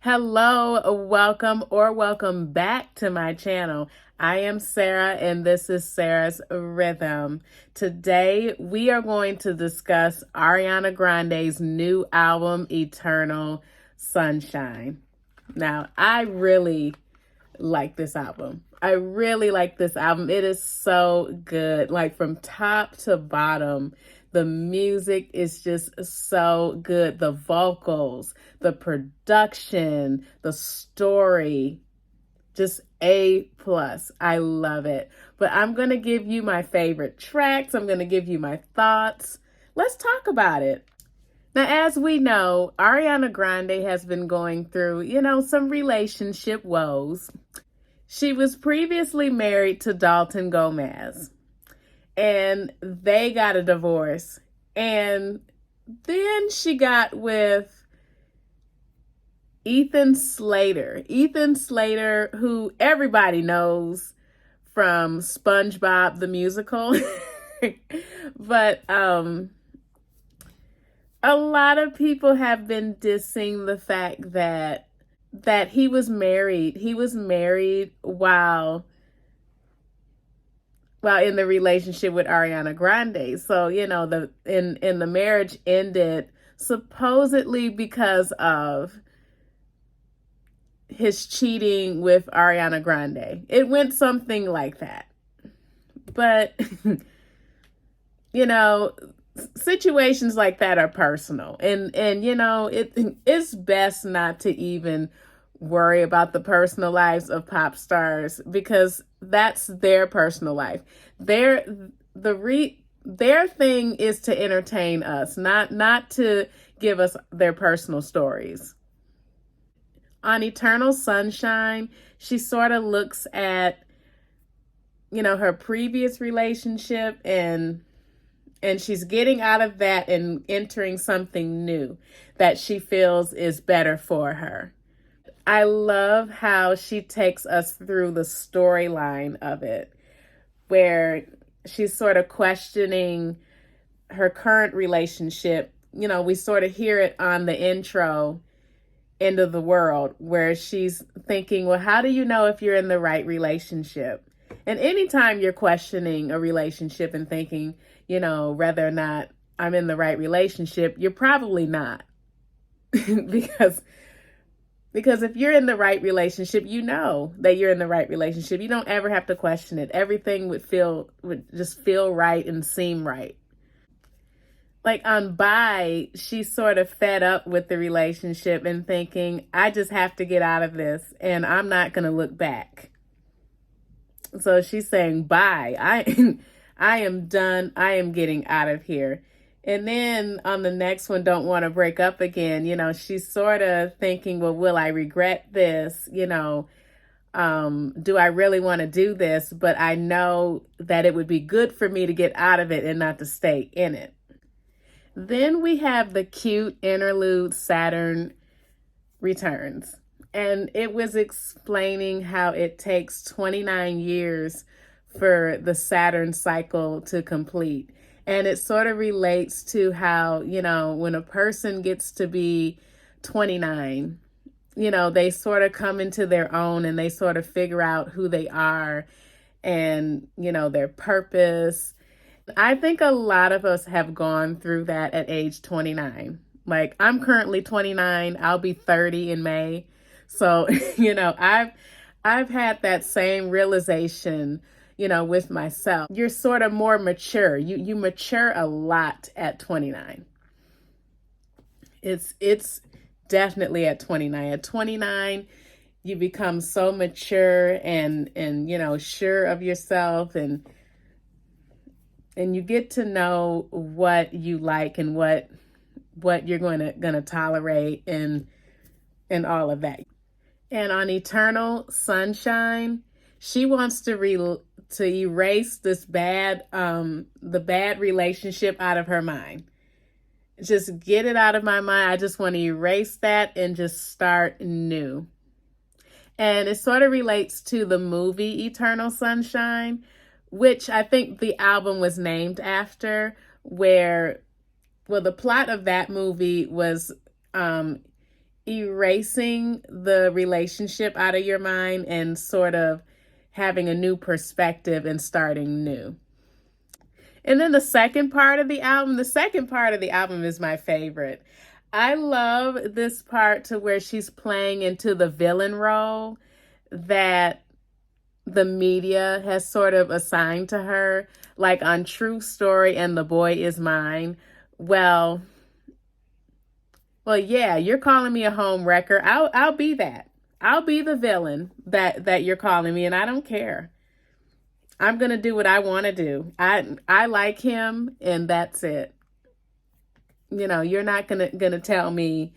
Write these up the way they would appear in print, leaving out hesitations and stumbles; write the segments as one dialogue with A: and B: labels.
A: Hello, welcome back to my channel. I am Sarah and this is Sarah's Rhythm. Today we are going to discuss Ariana Grande's new album, Eternal Sunshine. Now, I really like this album. It is so good, like from top to bottom. The music is just so good. The vocals, the production, the story, just A plus. I love it. But I'm going to give you my favorite tracks. I'm going to give you my thoughts. Let's talk about it. Now, as we know, Ariana Grande has been going through, some relationship woes. She was previously married to Dalton Gomez, and they got a divorce. And then she got with Ethan Slater, who everybody knows from SpongeBob the musical. But a lot of people have been dissing the fact that he was married. He was married while in the relationship with Ariana Grande. So, the marriage ended supposedly because of his cheating with Ariana Grande. It went something like that. But, situations like that are personal. And it's best not to even worry about the personal lives of pop stars because that's their personal life. Their thing is to entertain us, not to give us their personal stories. On Eternal Sunshine, she sort of looks at her previous relationship and she's getting out of that and entering something new that she feels is better for her. I love how she takes us through the storyline of it, where she's sort of questioning her current relationship. We sort of hear it on the intro, End of the World, where she's thinking, well, how do you know if you're in the right relationship? And anytime you're questioning a relationship and thinking, whether or not I'm in the right relationship, you're probably not. Because if you're in the right relationship, you know that you're in the right relationship. You don't ever have to question it. Everything would just feel right and seem right. Like on Bye, she's sort of fed up with the relationship and thinking, I just have to get out of this and I'm not going to look back. So she's saying, bye. I am done. I am getting out of here. And then on the next one, Don't Want to Break Up Again, she's sort of thinking, well, will I regret this? Do I really want to do this? But I know that it would be good for me to get out of it and not to stay in it. Then we have the cute interlude, Saturn Returns. And it was explaining how it takes 29 years for the Saturn cycle to complete. And it sort of relates to how, when a person gets to be 29, they sort of come into their own and they sort of figure out who they are and, their purpose. I think a lot of us have gone through that at age 29. Like, I'm currently 29. I'll be 30 in May. So, I've had that same realization, with myself. You're sort of more mature. You mature a lot at 29. It's definitely at 29. At 29, you become so mature and sure of yourself and you get to know what you like and what you're gonna tolerate and all of that. And on Eternal Sunshine, she wants to erase this the bad relationship out of her mind. Just get it out of my mind. I just want to erase that and just start new. And it sort of relates to the movie Eternal Sunshine, which I think the album was named after, where, well, the plot of that movie was erasing the relationship out of your mind and sort of having a new perspective and starting new. And then the second part of the album is my favorite. I love this part to where she's playing into the villain role that the media has sort of assigned to her, like on True Story and The Boy Is Mine. Well, yeah, you're calling me a home wrecker. I'll be that. I'll be the villain that you're calling me, and I don't care. I'm gonna do what I want to do. I like him, and that's it. You know, you're not gonna tell me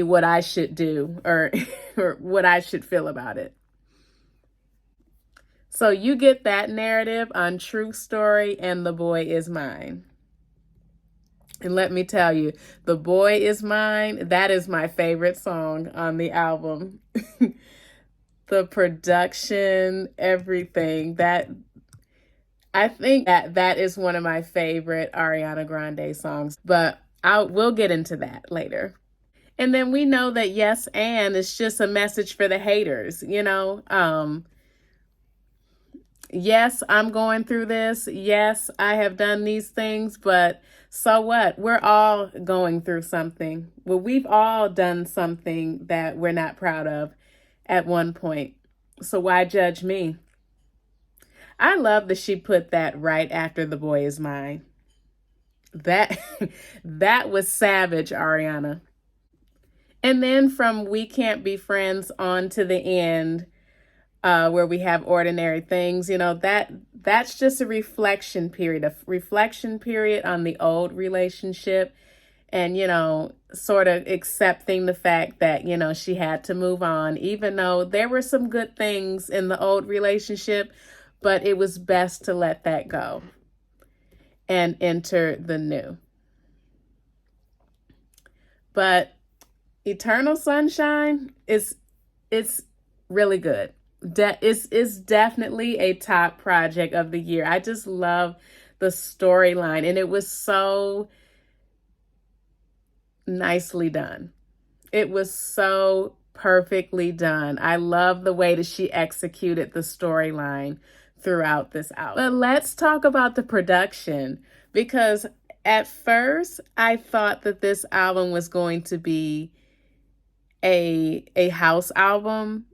A: what I should do or or what I should feel about it. So you get that narrative on True Story and The Boy Is Mine. And let me tell you, The Boy Is Mine, that is my favorite song on the album. The production, everything. That I think that is one of my favorite Ariana Grande songs, but we'll get into that later. And then we know that Yes and is just a message for the haters, you know. Yes, I'm going through this. Yes, I have done these things, but so what? We're all going through something. Well, we've all done something that we're not proud of at one point. So why judge me? I love that she put that right after The Boy Is Mine. That that was savage, Ariana. And then from We Can't Be Friends on to the end, where we have Ordinary Things, you know, that's just a reflection period on the old relationship, and, you know, sort of accepting the fact that, you know, she had to move on, even though there were some good things in the old relationship, but it was best to let that go and enter the new. But Eternal Sunshine it's really good. It's definitely a top project of the year. I just love the storyline, and it was so nicely done. It was so perfectly done. I love the way that she executed the storyline throughout this album. But let's talk about the production, because at first I thought that this album was going to be a house album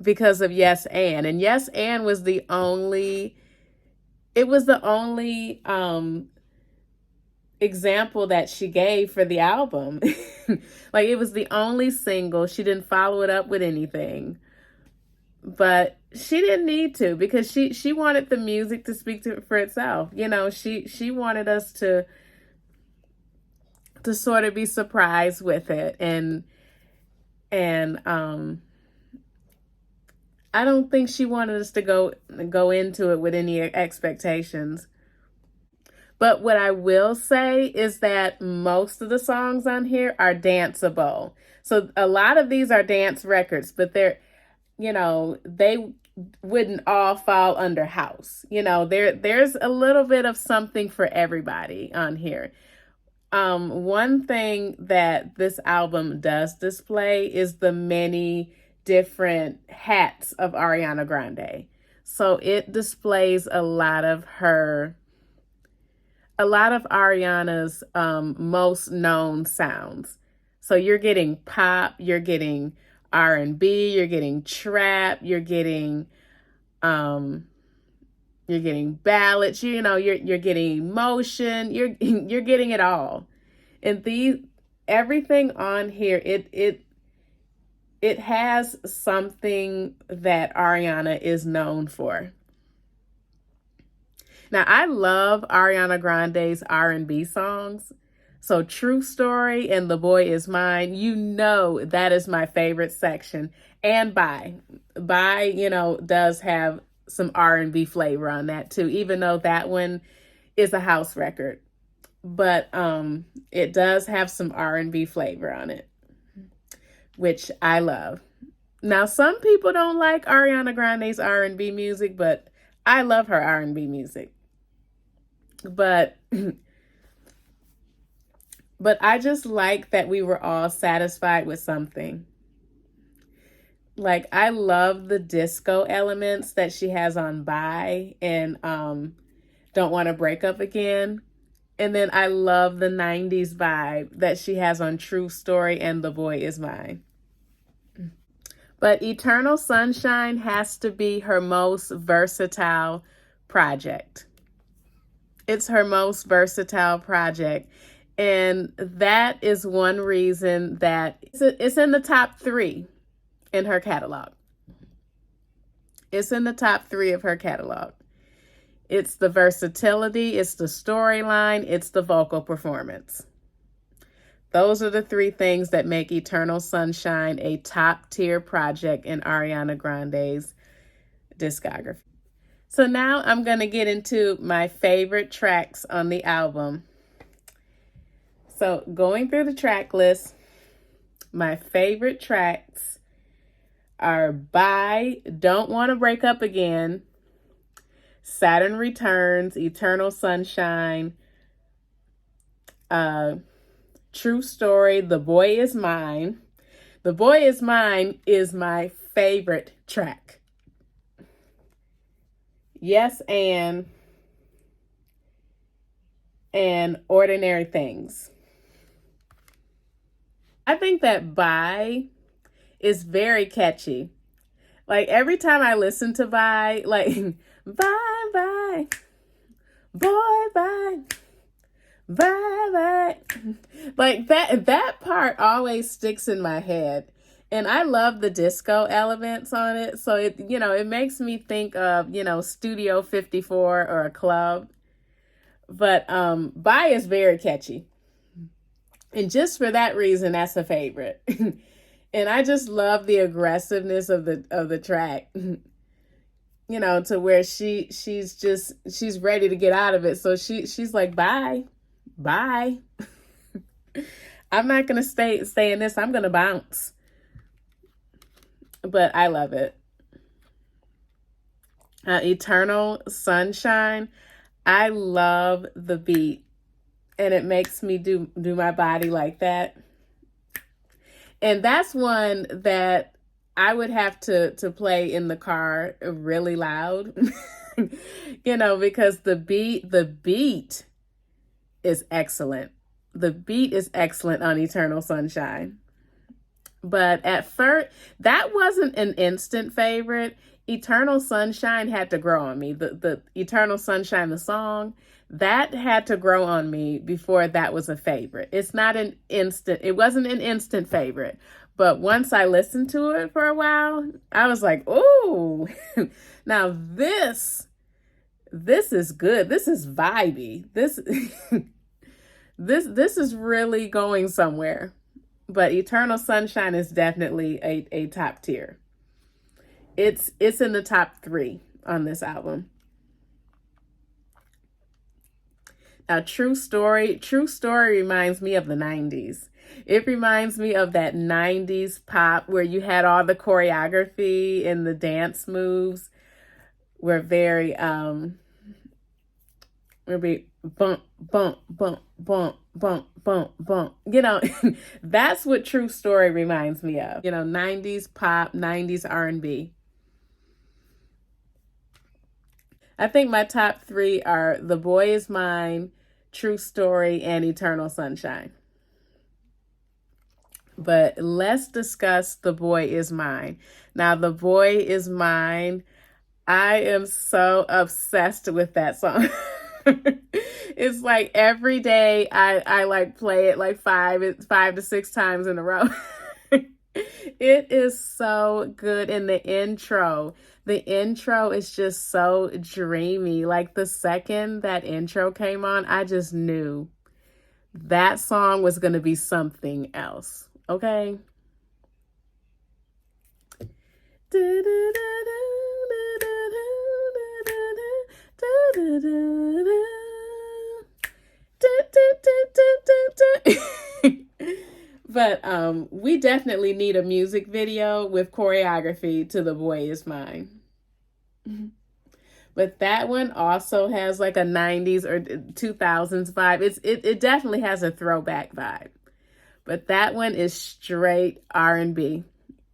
A: because of Yes and Yes and was the only example that she gave for the album. Like, it was the only single. She didn't follow it up with anything. But she didn't need to, because she wanted the music to speak for itself. You know, she wanted us to sort of be surprised with it, and I don't think she wanted us to go into it with any expectations. But what I will say is that most of the songs on here are danceable. So a lot of these are dance records, but you know, they wouldn't all fall under house. You know, there's a little bit of something for everybody on here. One thing that this album does display is the many different hats of Ariana Grande. So it displays a lot of Ariana's most known sounds. So you're getting pop, you're getting R&B, you're getting trap, you're getting ballads, you know, you're getting emotion, you're getting it all. And everything on here, it has something that Ariana is known for. Now, I love Ariana Grande's R&B songs. So True Story and The Boy Is Mine, you know, that is my favorite section. And Bye, you know, does have some R&B flavor on that too, even though that one is a house record. But it does have some R&B flavor on it, which I love. Now, some people don't like Ariana Grande's R&B music, but I love her R&B music. But But I just like that we were all satisfied with something. Like, I love the disco elements that she has on Bye and Don't Want to Break Up Again. And then I love the 90s vibe that she has on True Story and The Boy Is Mine. But Eternal Sunshine has to be her most versatile project. It's her most versatile project. And that is one reason that it's in the top 3 in her catalog. It's in the top 3 of her catalog. It's the versatility, it's the storyline, it's the vocal performance. Those are the 3 things that make Eternal Sunshine a top-tier project in Ariana Grande's discography. So now I'm going to get into my favorite tracks on the album. So going through the track list, my favorite tracks are Bye, Don't Want to Break Up Again, Saturn Returns, Eternal Sunshine, True Story, The Boy Is Mine. The Boy Is Mine is my favorite track. Yes, and Ordinary Things. I think that Bye is very catchy. Like, every time I listen to Bye, like, bye, bye, boy, bye. Bye bye. Like that part always sticks in my head. And I love the disco elements on it. So it makes me think of, Studio 54 or a club. But Bye is very catchy. And just for that reason, that's a favorite. And I just love the aggressiveness of the track. To where she's ready to get out of it. So she's like, bye. Bye. I'm not going to stay in this. I'm going to bounce. But I love it. Eternal Sunshine. I love the beat. And it makes me do my body like that. And that's one that I would have to play in the car really loud. Because the beat is excellent. The beat is excellent on Eternal Sunshine. But at first, that wasn't an instant favorite. Eternal Sunshine had to grow on me. The Eternal Sunshine, the song, that had to grow on me before that was a favorite. It wasn't an instant favorite. But once I listened to it for a while, I was like, ooh, now this is good. This is vibey. This is really going somewhere. But Eternal Sunshine is definitely a top tier. It's in the top 3 on this album. Now, True Story reminds me of the 90s. It reminds me of that 90s pop where you had all the choreography and the dance moves were very bump, bump, bump, bump, bump, bump, bump. That's what True Story reminds me of. 90s pop, 90s R&B. I think my top 3 are The Boy Is Mine, True Story, and Eternal Sunshine. But let's discuss The Boy Is Mine. Now, The Boy Is Mine, I am so obsessed with that song. It's like every day I like play it like 5 to 6 times in a row. It is so good. In the intro is just so dreamy. Like the second that intro came on, I just knew that song was going to be something else. Okay. But we definitely need a music video with choreography to The Boy Is Mine. But that one also has like a 90s or 2000s vibe. It definitely has a throwback vibe. But that one is straight R&B.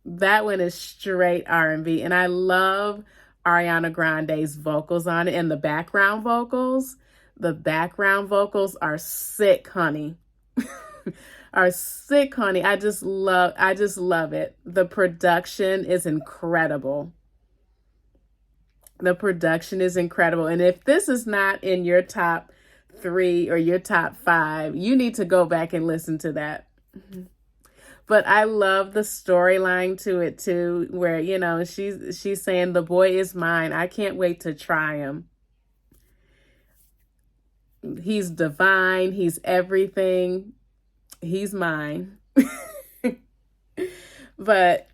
A: That one is straight R&B. And I love Ariana Grande's vocals on it and the background vocals. The background vocals are sick, honey. Are sick, honey. I just love it. The production is incredible. The production is incredible. And if this is not in your top 3 or your top 5, you need to go back and listen to that. But I love the storyline to it too, where, you know, she's saying the boy is mine. I can't wait to try him. He's divine. He's everything. He's mine. But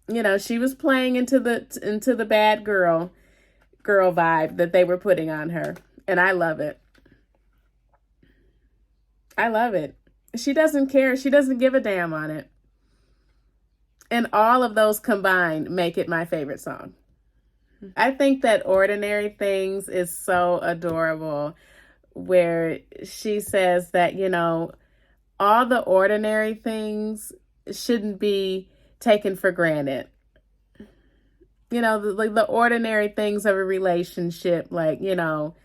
A: you know, she was playing into the bad girl vibe that they were putting on her, and I love it. I love it. She doesn't care. She doesn't give a damn on it. And all of those combined make it my favorite song. I think that Ordinary Things is so adorable, where she says that, you know, all the ordinary things shouldn't be taken for granted. You know, the ordinary things of a relationship, like, you know,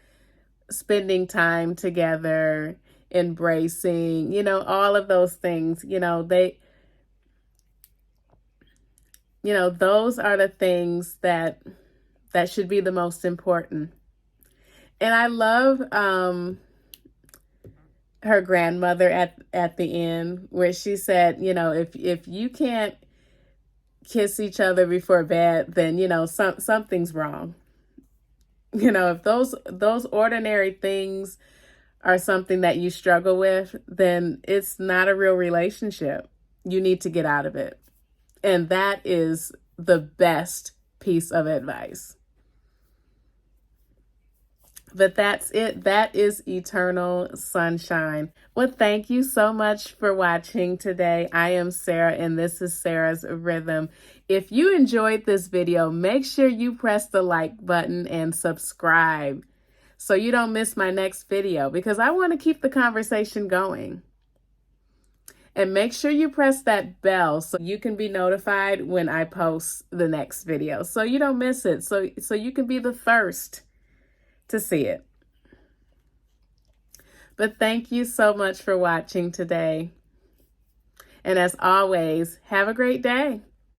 A: spending time together, embracing, you know, all of those things, you know, those are the things that should be the most important. And I love her grandmother at the end, where she said, you know, if you can't kiss each other before bed, then, you know, something's wrong. You know, if those ordinary things are something that you struggle with, then it's not a real relationship. You need to get out of it. And that is the best piece of advice. But that's it. That is Eternal Sunshine. Well, thank you so much for watching today. I am Sarah, and this is Sarah's Rhythm. If you enjoyed this video, make sure you press the like button and subscribe so you don't miss my next video, because I want to keep the conversation going. And make sure you press that bell so you can be notified when I post the next video, so you don't miss it, so you can be the first to see it. But thank you so much for watching today. And as always, have a great day.